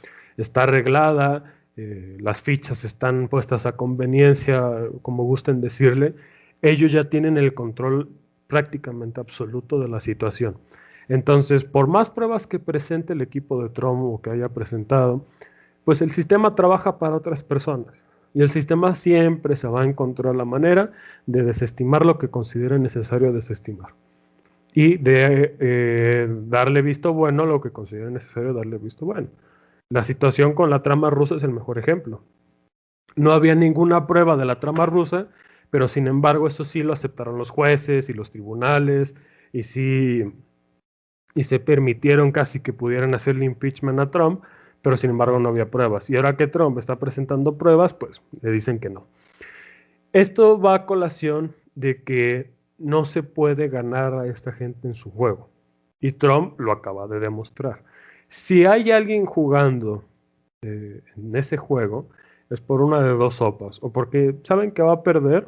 arreglada, las fichas están puestas a conveniencia, como gusten decirle. Ellos ya tienen el control prácticamente absoluto de la situación. Entonces, por más pruebas que presente el equipo de Trump o que haya presentado, pues el sistema trabaja para otras personas. Y el sistema siempre se va a encontrar la manera de desestimar lo que considere necesario desestimar. Y de darle visto bueno a lo que considere necesario darle visto bueno. La situación con la trama rusa es el mejor ejemplo. No había ninguna prueba de la trama rusa, pero sin embargo eso sí lo aceptaron los jueces y los tribunales y sí y se permitieron casi que pudieran hacerle impeachment a Trump, pero sin embargo no había pruebas. Y ahora que Trump está presentando pruebas, pues le dicen que no. Esto va a colación de que no se puede ganar a esta gente en su juego. Y Trump lo acaba de demostrar. Si hay alguien jugando en ese juego, es por una de dos sopas. O porque saben que va a perder,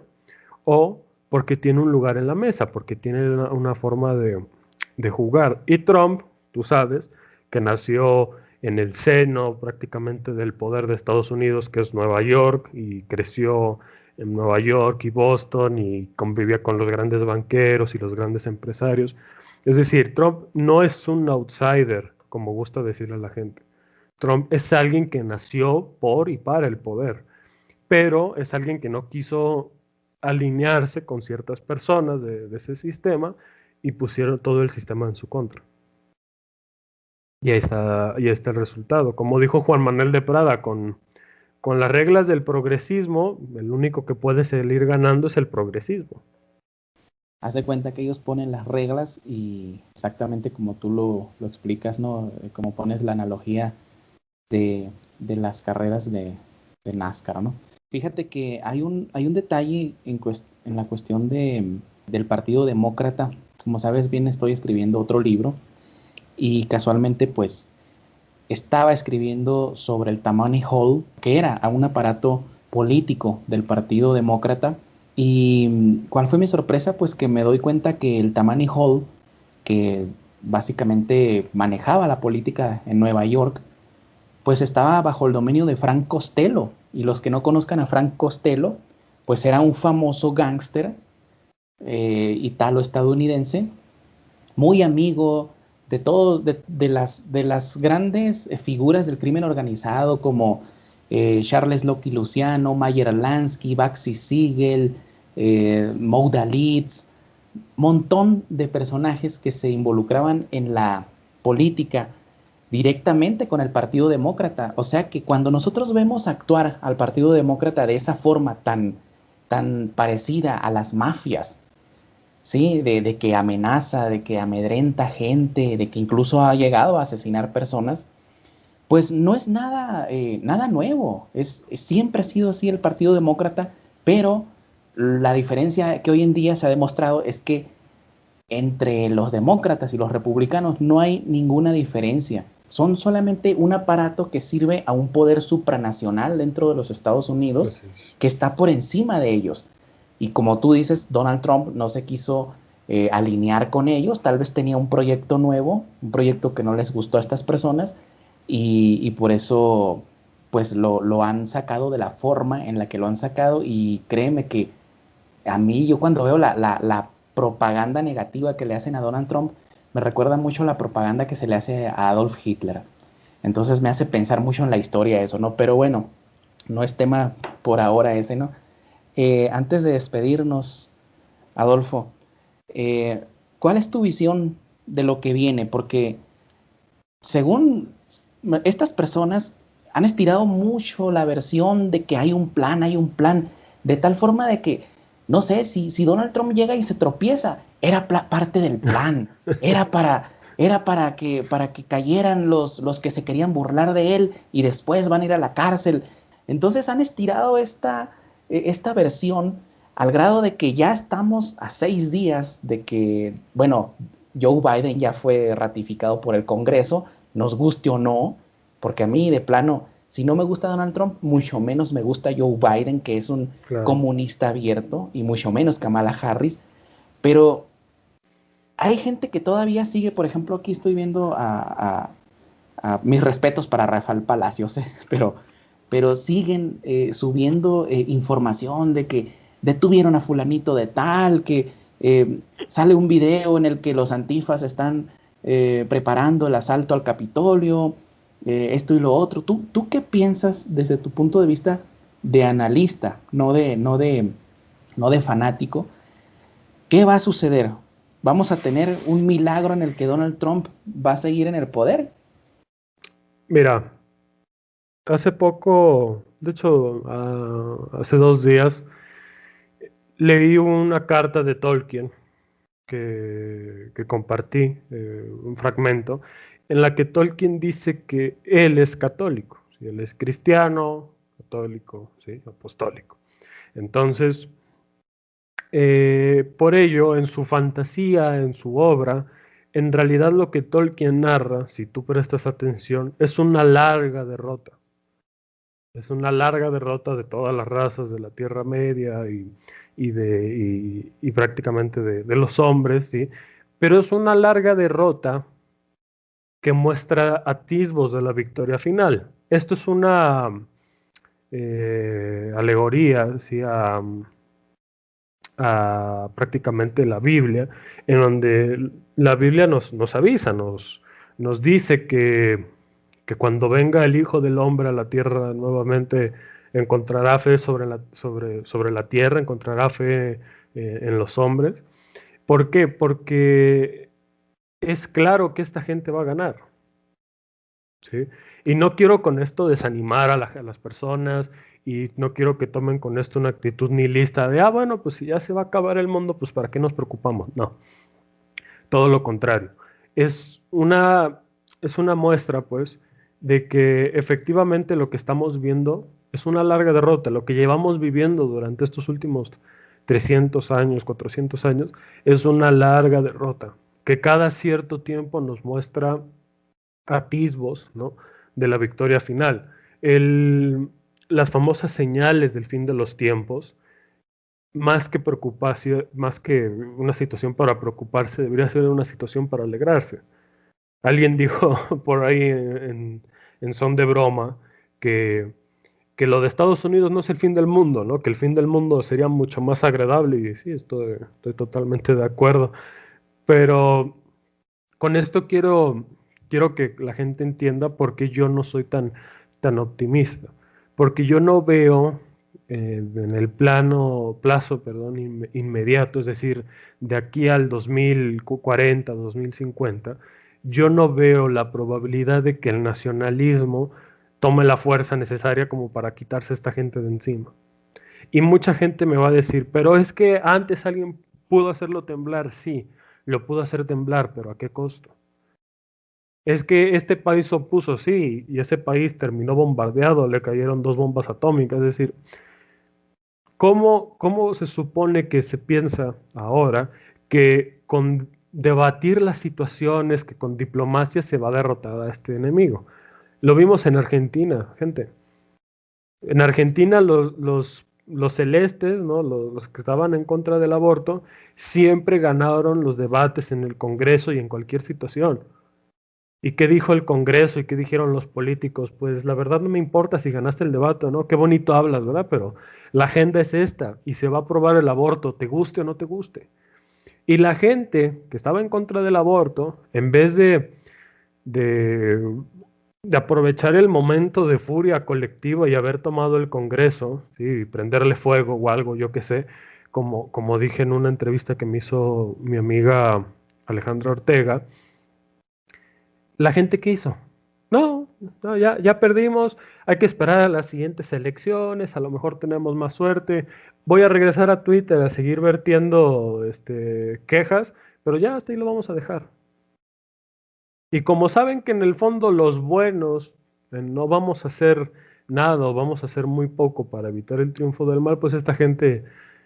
o porque tiene un lugar en la mesa, porque tiene una forma de jugar. Y Trump, tú sabes, que nació en el seno prácticamente del poder de Estados Unidos, que es Nueva York, y creció en Nueva York y Boston y convivía con los grandes banqueros y los grandes empresarios. Es decir, Trump no es un outsider, como gusta decirle a la gente. Trump es alguien que nació por y para el poder, pero es alguien que no quiso alinearse con ciertas personas de ese sistema y pusieron todo el sistema en su contra. Y ahí está el resultado. Como dijo Juan Manuel de Prada, con las reglas del progresismo, el único que puede salir ganando es el progresismo. Haz de cuenta que ellos ponen las reglas y exactamente como tú lo explicas, ¿no? Como pones la analogía de las carreras de NASCAR, ¿no? Fíjate que hay un detalle en la cuestión del Partido Demócrata. Como sabes bien, estoy escribiendo otro libro y casualmente pues estaba escribiendo sobre el Tammany Hall, que era un aparato político del Partido Demócrata. ¿Y cuál fue mi sorpresa? Pues que me doy cuenta que el Tammany Hall, que básicamente manejaba la política en Nueva York, pues estaba bajo el dominio de Frank Costello. Y los que no conozcan a Frank Costello, pues era un famoso gángster italo-estadounidense, muy amigo de todos, de las grandes figuras del crimen organizado como Charles Locky Luciano, Meyer Lansky, Baxi Siegel, Moe Dalitz, montón de personajes que se involucraban en la política directamente con el Partido Demócrata. O sea que cuando nosotros vemos actuar al Partido Demócrata de esa forma tan parecida a las mafias, ¿sí? De que amenaza, de que amedrenta gente, de que incluso ha llegado a asesinar personas, pues no es nada nuevo. Siempre ha sido así el Partido Demócrata, pero la diferencia que hoy en día se ha demostrado es que entre los demócratas y los republicanos no hay ninguna diferencia. Son solamente un aparato que sirve a un poder supranacional dentro de los Estados Unidos Así es. que está por encima de ellos. Y como tú dices, Donald Trump no se quiso alinear con ellos, tal vez tenía un proyecto nuevo, un proyecto que no les gustó a estas personas y por eso pues lo han sacado de la forma en la que lo han sacado y créeme que a mí yo cuando veo la propaganda negativa que le hacen a Donald Trump, me recuerda mucho la propaganda que se le hace a Adolf Hitler. Entonces me hace pensar mucho en la historia eso, ¿no? Pero bueno, no es tema por ahora ese, ¿no? Antes de despedirnos, Adolfo, eh, ¿cuál es tu visión de lo que viene? Porque según estas personas han estirado mucho la versión de que hay un plan, de tal forma de que, no sé, si Donald Trump llega y se tropieza, era parte del plan, para que cayeran los que se querían burlar de él y después van a ir a la cárcel. Entonces han estirado esta versión al grado de que ya estamos a 6 días de que, bueno, Joe Biden ya fue ratificado por el Congreso, nos guste o no, porque a mí de plano, si no me gusta Donald Trump, mucho menos me gusta Joe Biden, que es un Claro. comunista abierto, y mucho menos Kamala Harris, pero hay gente que todavía sigue, por ejemplo, aquí estoy viendo a mis respetos para Rafael Palacios, pero siguen subiendo información de que detuvieron a fulanito de tal, que sale un video en el que los antifas están preparando el asalto al Capitolio, esto y lo otro. ¿Tú qué piensas desde tu punto de vista de analista, no de fanático? ¿Qué va a suceder? ¿Vamos a tener un milagro en el que Donald Trump va a seguir en el poder? Mira, hace poco, de hecho, hace 2 días, leí una carta de Tolkien que compartí, un fragmento, en la que Tolkien dice que él es católico, ¿sí? Él es cristiano, católico, ¿sí? Apostólico. Entonces, por ello, en su fantasía, en su obra, en realidad lo que Tolkien narra, si tú prestas atención, es una larga derrota. Es una larga derrota de todas las razas de la Tierra Media y prácticamente de los hombres, ¿sí? Pero es una larga derrota que muestra atisbos de la victoria final. Esto es una alegoría, ¿sí? A prácticamente la Biblia, en donde la Biblia nos avisa, nos dice que cuando venga el Hijo del Hombre a la tierra nuevamente encontrará fe sobre la tierra, encontrará fe en los hombres. ¿Por qué? Porque es claro que esta gente va a ganar. ¿Sí? Y no quiero con esto desanimar a las personas y no quiero que tomen con esto una actitud nihilista de, bueno, pues si ya se va a acabar el mundo, pues ¿para qué nos preocupamos? No, todo lo contrario. Es una, es una muestra, pues, de que efectivamente lo que estamos viendo es una larga derrota. Lo que llevamos viviendo durante estos últimos 300 años, 400 años, es una larga derrota, que cada cierto tiempo nos muestra atisbos, ¿no? De la victoria final. El, las famosas señales del fin de los tiempos, más que preocupación, más que una situación para preocuparse, debería ser una situación para alegrarse. Alguien dijo por ahí en son de broma que, que lo de Estados Unidos no es el fin del mundo, ¿no? Que el fin del mundo sería mucho más agradable y sí, estoy totalmente de acuerdo. Pero con esto quiero que la gente entienda por qué yo no soy tan optimista. Porque yo no veo en el plazo, perdón, inmediato, es decir, de aquí al 2040, 2050, yo no veo la probabilidad de que el nacionalismo tome la fuerza necesaria como para quitarse a esta gente de encima. Y mucha gente me va a decir, pero es que antes alguien pudo hacerlo temblar, sí, lo pudo hacer temblar, pero ¿a qué costo? Es que este país se opuso, sí, y ese país terminó bombardeado, le cayeron 2 bombas atómicas. Es decir, ¿cómo se supone que se piensa ahora que con debatir las situaciones, que con diplomacia se va a derrotar a este enemigo. Lo vimos en Argentina, gente. En Argentina los celestes, ¿no? Los que estaban en contra del aborto, siempre ganaron los debates en el Congreso y en cualquier situación. ¿Y qué dijo el Congreso y qué dijeron los políticos? Pues la verdad no me importa si ganaste el debate o no, qué bonito hablas, ¿verdad? Pero la agenda es esta y se va a aprobar el aborto, te guste o no te guste. Y la gente que estaba en contra del aborto, en vez de, de aprovechar el momento de furia colectiva y haber tomado el Congreso, ¿sí? Y prenderle fuego o algo, yo qué sé, como dije en una entrevista que me hizo mi amiga Alejandra Ortega, ¿la gente qué hizo? No, no, ya perdimos, hay que esperar a las siguientes elecciones, a lo mejor tenemos más suerte. Voy a regresar a Twitter a seguir vertiendo quejas, pero ya hasta ahí lo vamos a dejar. Y como saben que en el fondo los buenos no vamos a hacer nada o vamos a hacer muy poco para evitar el triunfo del mal, pues a esta gente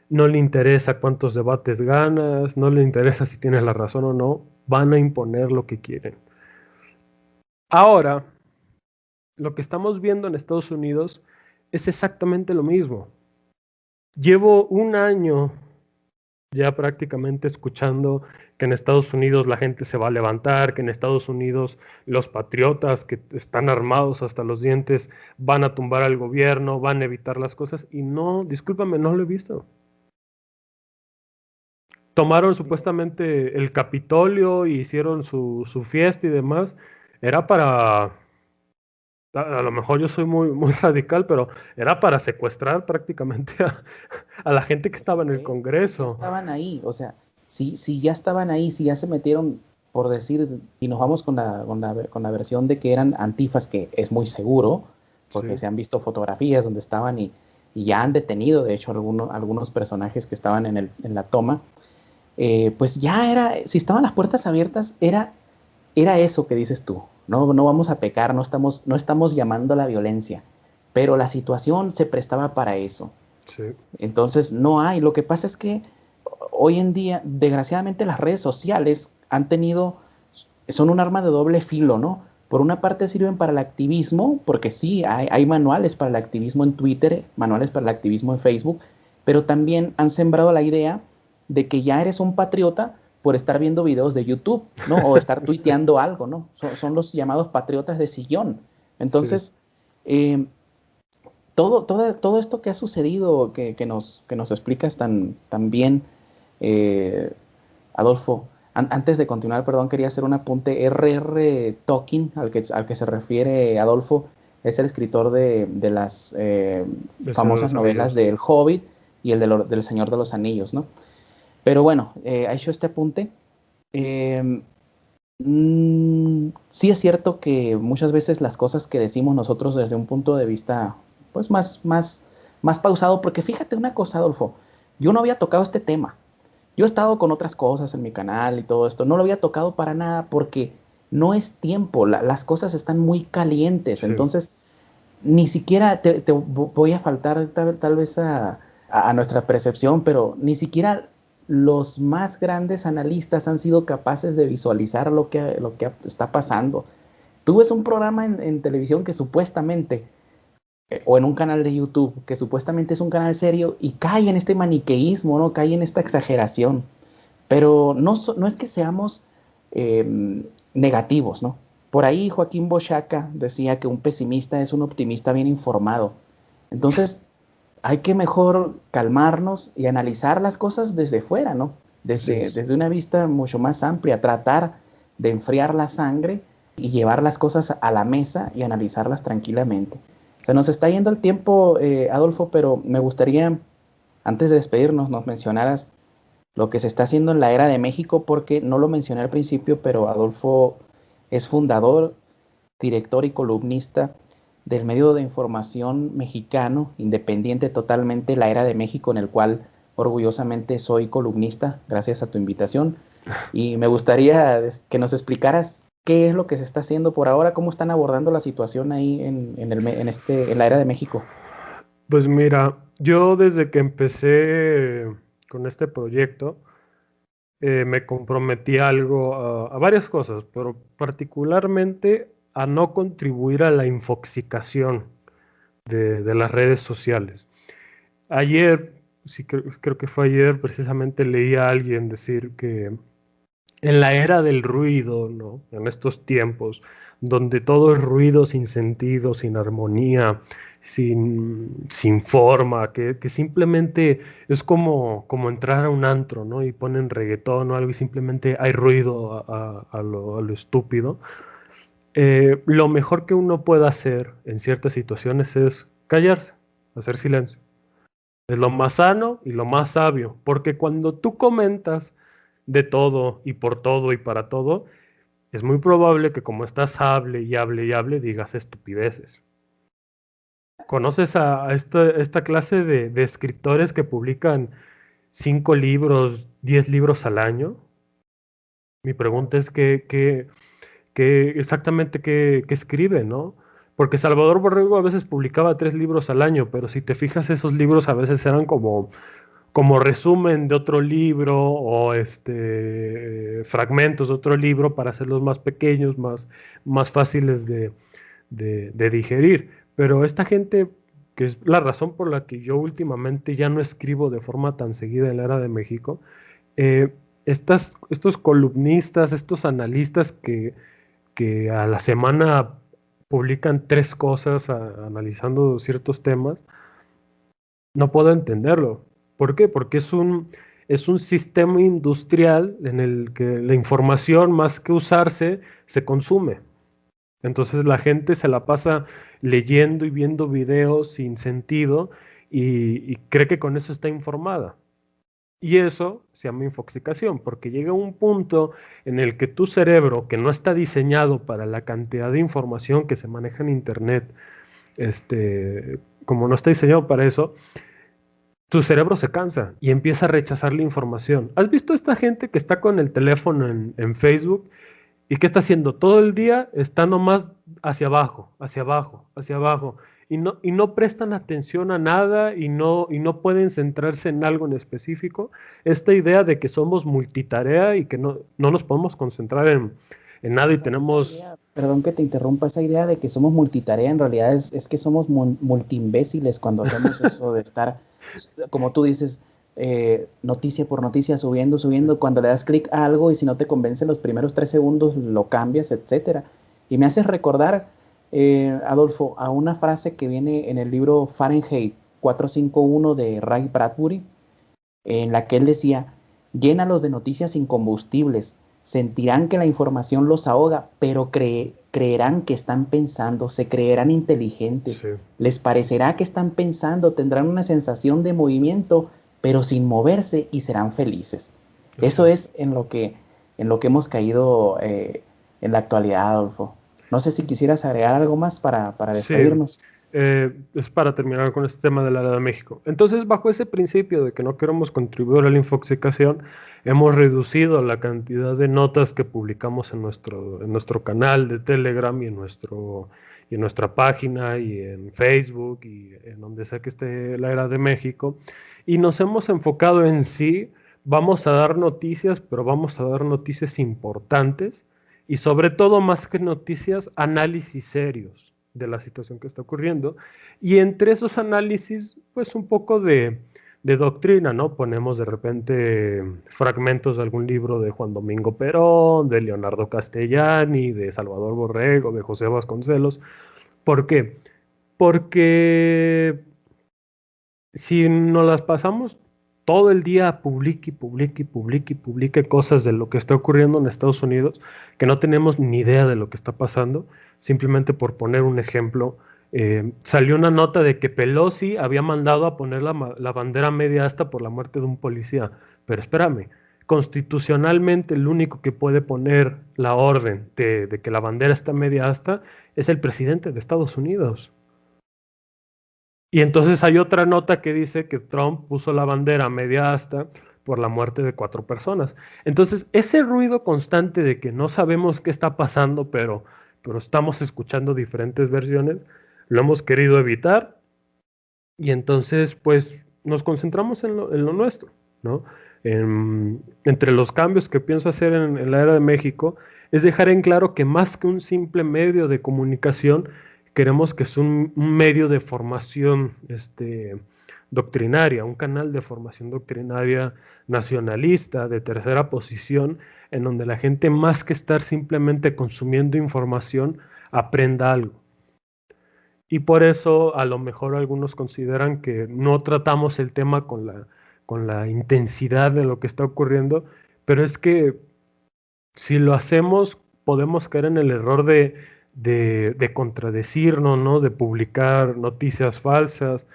no le interesa cuántos debates ganas, no le interesa si tienes la razón o no, van a imponer lo que quieren. Ahora, lo que estamos viendo en Estados Unidos es exactamente lo mismo. Llevo un año ya prácticamente escuchando que en Estados Unidos la gente se va a levantar, que en Estados Unidos los patriotas que están armados hasta los dientes van a tumbar al gobierno, van a evitar las cosas, y no, discúlpame, no lo he visto. Tomaron supuestamente el Capitolio y hicieron su fiesta y demás. Era para, a lo mejor yo soy muy radical, pero era para secuestrar prácticamente a la gente que estaba en el Ya Congreso. estaban ahí, o sea, si ya estaban ahí, si ya se metieron, por decir, y nos vamos con la versión de que eran antifas, que es muy seguro, porque Sí. se han visto fotografías donde estaban y ya han detenido, de hecho, algunos personajes que estaban en la toma, pues ya era, si estaban las puertas abiertas, era eso que dices tú. No, no vamos a pecar, no estamos llamando a la violencia, pero la situación se prestaba para eso. Sí. Entonces, no hay. Lo que pasa es que hoy en día, desgraciadamente, las redes sociales son un arma de doble filo, ¿no? Por una parte sirven para el activismo, porque sí, hay manuales para el activismo en Twitter, manuales para el activismo en Facebook, pero también han sembrado la idea de que ya eres un patriota por estar viendo videos de YouTube, ¿no? O estar tuiteando algo, ¿no? Son los llamados patriotas de sillón. Sí. Entonces, eh, todo esto que ha sucedido, que nos explicas tan bien, eh, Adolfo, antes de continuar, perdón, quería hacer un apunte. R.R. Tolkien, al que se refiere Adolfo, es el escritor de las El Señor de famosas los novelas Anillos. del Hobbit y del Señor de los Anillos, ¿no? Pero bueno, ha hecho este apunte. Eh, sí es cierto que muchas veces las cosas que decimos nosotros desde un punto de vista, pues más pausado, porque fíjate una cosa, Adolfo, yo no había tocado este tema. Yo he estado con otras cosas en mi canal y todo esto, no lo había tocado para nada porque no es tiempo, las cosas están muy calientes, Sí. entonces ni siquiera te voy a faltar tal vez a nuestra percepción, pero ni siquiera los más grandes analistas han sido capaces de visualizar lo que está pasando. Tú ves un programa en televisión que supuestamente, o en un canal de YouTube, que supuestamente es un canal serio y cae en este maniqueísmo, ¿no? Cae en esta exageración. Pero no es que seamos negativos, ¿no? Por ahí Joaquín Bochaca decía que un pesimista es un optimista bien informado. Entonces, hay que mejor calmarnos y analizar las cosas desde fuera, ¿no? Sí. Desde una vista mucho más amplia, tratar de enfriar la sangre y llevar las cosas a la mesa y analizarlas tranquilamente. Se nos está yendo el tiempo, Adolfo, pero me gustaría, antes de despedirnos, nos mencionaras lo que se está haciendo en la era de México, porque no lo mencioné al principio, pero Adolfo es fundador, director y columnista del medio de información mexicano, independiente totalmente, La Era de México, en el cual orgullosamente soy columnista, gracias a tu invitación. Y me gustaría que nos explicaras qué es lo que se está haciendo por ahora, cómo están abordando la situación ahí en la Era de México. Pues mira, yo desde que empecé con este proyecto, me comprometí a algo, a varias cosas, pero particularmente a no contribuir a la infoxicación de las redes sociales. Ayer, sí, creo que fue ayer, precisamente leí a alguien decir que en la era del ruido, ¿no? En estos tiempos, donde todo es ruido sin sentido, sin armonía, sin forma, que simplemente es como entrar a un antro, ¿no? Y ponen reggaetón o algo y simplemente hay ruido a lo estúpido. Lo mejor que uno puede hacer en ciertas situaciones es callarse, hacer silencio. Es lo más sano y lo más sabio, porque cuando tú comentas de todo y por todo y para todo, es muy probable que como estás hable y hable y hable, digas estupideces. ¿Conoces a esta clase de escritores que publican 5 libros, 10 libros al año? Mi pregunta es qué exactamente qué escribe, ¿no? Porque Salvador Borrego a veces publicaba 3 libros al año, pero si te fijas, esos libros a veces eran como resumen de otro libro o fragmentos de otro libro para hacerlos más pequeños, más fáciles de digerir. Pero esta gente, que es la razón por la que yo últimamente ya no escribo de forma tan seguida en la Era de México, eh, estos columnistas, estos analistas que a la semana publican 3 cosas analizando ciertos temas, no puedo entenderlo. ¿Por qué? Porque es un sistema industrial en el que la información, más que usarse, se consume. Entonces la gente se la pasa leyendo y viendo videos sin sentido y cree que con eso está informada. Y eso se llama infoxicación, porque llega un punto en el que tu cerebro, que no está diseñado para la cantidad de información que se maneja en Internet, como no está diseñado para eso, tu cerebro se cansa y empieza a rechazar la información. ¿Has visto esta gente que está con el teléfono en Facebook y qué está haciendo? Todo el día está nomás hacia abajo, hacia abajo, hacia abajo. Y no prestan atención a nada y no pueden centrarse en algo en específico. Esta idea de que somos multitarea y que no nos podemos concentrar en nada y Esa tenemos... idea, perdón que te interrumpa, esa idea de que somos multitarea en realidad es que somos multiimbéciles cuando hacemos eso de estar, como tú dices, noticia por noticia, subiendo, subiendo, cuando le das clic a algo y si no te convence en los primeros 3 segundos lo cambias, etcétera. Y me haces recordar, Adolfo, a una frase que viene en el libro Fahrenheit 451 de Ray Bradbury, en la que él decía, llénalos de noticias incombustibles, sentirán que la información los ahoga, pero creerán que están pensando, se creerán inteligentes, Sí, les parecerá que están pensando, tendrán una sensación de movimiento, pero sin moverse y serán felices. así Eso es. es en lo que hemos caído en la actualidad, Adolfo. No sé si quisieras agregar algo más para Sí, despedirnos. es para terminar con este tema de la Edad de México. Entonces, bajo ese principio de que no queremos contribuir a la infoxicación, hemos reducido la cantidad de notas que publicamos en nuestro canal de Telegram y en nuestra página y en Facebook y en donde sea que esté la Era de México. Y nos hemos enfocado en sí, vamos a dar noticias, pero vamos a dar noticias importantes y sobre todo, más que noticias, análisis serios de la situación que está ocurriendo. Y entre esos análisis, pues un poco de doctrina, ¿no? Ponemos de repente fragmentos de algún libro de Juan Domingo Perón, de Leonardo Castellani, de Salvador Borrego, de José Vasconcelos. ¿Por qué? Porque si nos las pasamos todo el día publique y publique y publique y publique cosas de lo que está ocurriendo en Estados Unidos, que no tenemos ni idea de lo que está pasando, simplemente por poner un ejemplo, salió una nota de que Pelosi había mandado a poner la bandera media asta por la muerte de un policía. Pero espérame, constitucionalmente el único que puede poner la orden de que la bandera está media asta es el presidente de Estados Unidos. Y entonces hay otra nota que dice que Trump puso la bandera media asta por la muerte de 4 personas. Entonces, ese ruido constante de que no sabemos qué está pasando, pero estamos escuchando diferentes versiones, lo hemos querido evitar y entonces, pues, nos concentramos en lo nuestro, ¿no? entre los cambios que pienso hacer en la era de México, es dejar en claro que más que un simple medio de comunicación, queremos que es un medio de formación doctrinaria, un canal de formación doctrinaria nacionalista, de tercera posición, en donde la gente, más que estar simplemente consumiendo información, aprenda algo. Y por eso a lo mejor algunos consideran que no tratamos el tema con la intensidad de lo que está ocurriendo, pero es que si lo hacemos podemos caer en el error de contradecirnos, ¿no? De publicar noticias falsas,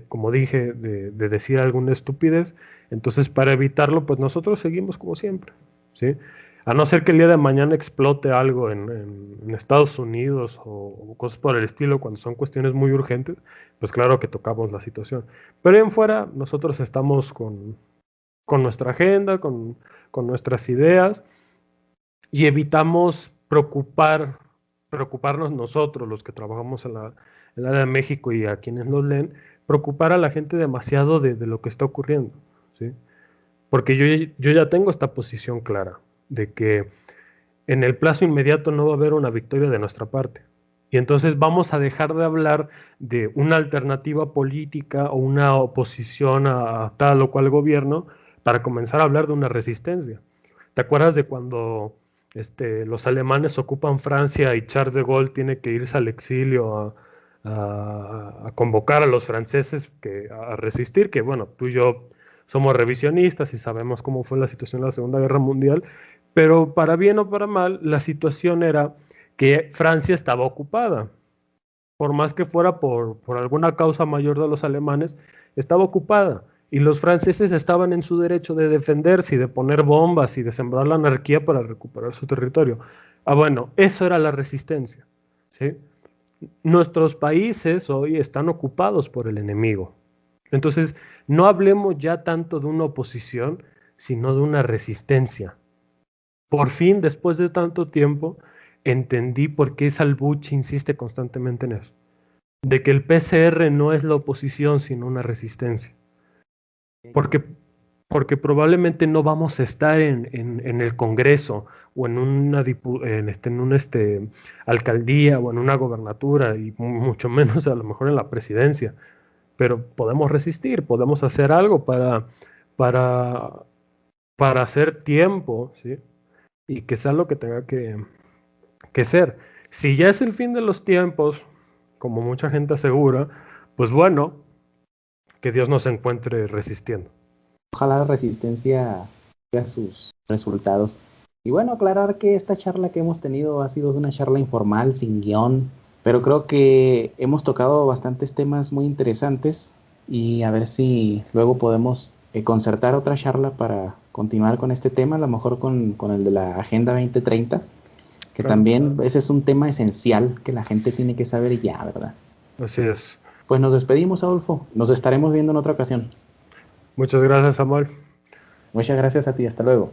como dije, de decir alguna estupidez. Entonces, para evitarlo, pues nosotros seguimos como siempre, ¿sí? A no ser que el día de mañana explote algo en Estados Unidos o cosas por el estilo, cuando son cuestiones muy urgentes, pues claro que tocamos la situación. Pero en fuera, nosotros estamos con nuestra agenda, con nuestras ideas, y evitamos preocuparnos nosotros, los que trabajamos en el área de México y a quienes nos leen, preocupar a la gente demasiado de lo que está ocurriendo, ¿sí? Porque yo ya tengo esta posición clara de que en el plazo inmediato no va a haber una victoria de nuestra parte. Y entonces vamos a dejar de hablar de una alternativa política o una oposición a tal o cual gobierno para comenzar a hablar de una resistencia. ¿Te acuerdas de cuando los alemanes ocupan Francia y Charles de Gaulle tiene que irse al exilio a convocar a los franceses a resistir? Que bueno, tú y yo somos revisionistas y sabemos cómo fue la situación en la Segunda Guerra Mundial, pero para bien o para mal, la situación era que Francia estaba ocupada. Por más que fuera por alguna causa mayor de los alemanes, estaba ocupada. Y los franceses estaban en su derecho de defenderse y de poner bombas y de sembrar la anarquía para recuperar su territorio. Ah, bueno, eso era la resistencia, ¿sí? Nuestros países hoy están ocupados por el enemigo. Entonces, no hablemos ya tanto de una oposición, sino de una resistencia. Por fin, después de tanto tiempo, entendí por qué Salbucci insiste constantemente en eso. De que el PCR no es la oposición, sino una resistencia. Porque, porque probablemente no vamos a estar en el Congreso o en una alcaldía o en una gobernatura y mucho menos a lo mejor en la presidencia. Pero podemos resistir, podemos hacer algo para, para hacer tiempo, ¿sí? Y que sea lo que tenga que ser. Si ya es el fin de los tiempos, como mucha gente asegura, pues bueno, que Dios nos encuentre resistiendo. Ojalá la resistencia tenga sus resultados. Y bueno, aclarar que esta charla que hemos tenido ha sido una charla informal, sin guión, pero creo que hemos tocado bastantes temas muy interesantes y a ver si luego podemos concertar otra charla para continuar con este tema, a lo mejor con el de la Agenda 2030, que Claro. también ese es un tema esencial que la gente tiene que saber ya, ¿verdad? Así es. Pues nos despedimos, Adolfo. Nos estaremos viendo en otra ocasión. Muchas gracias, Samuel. Muchas gracias a ti. Hasta luego.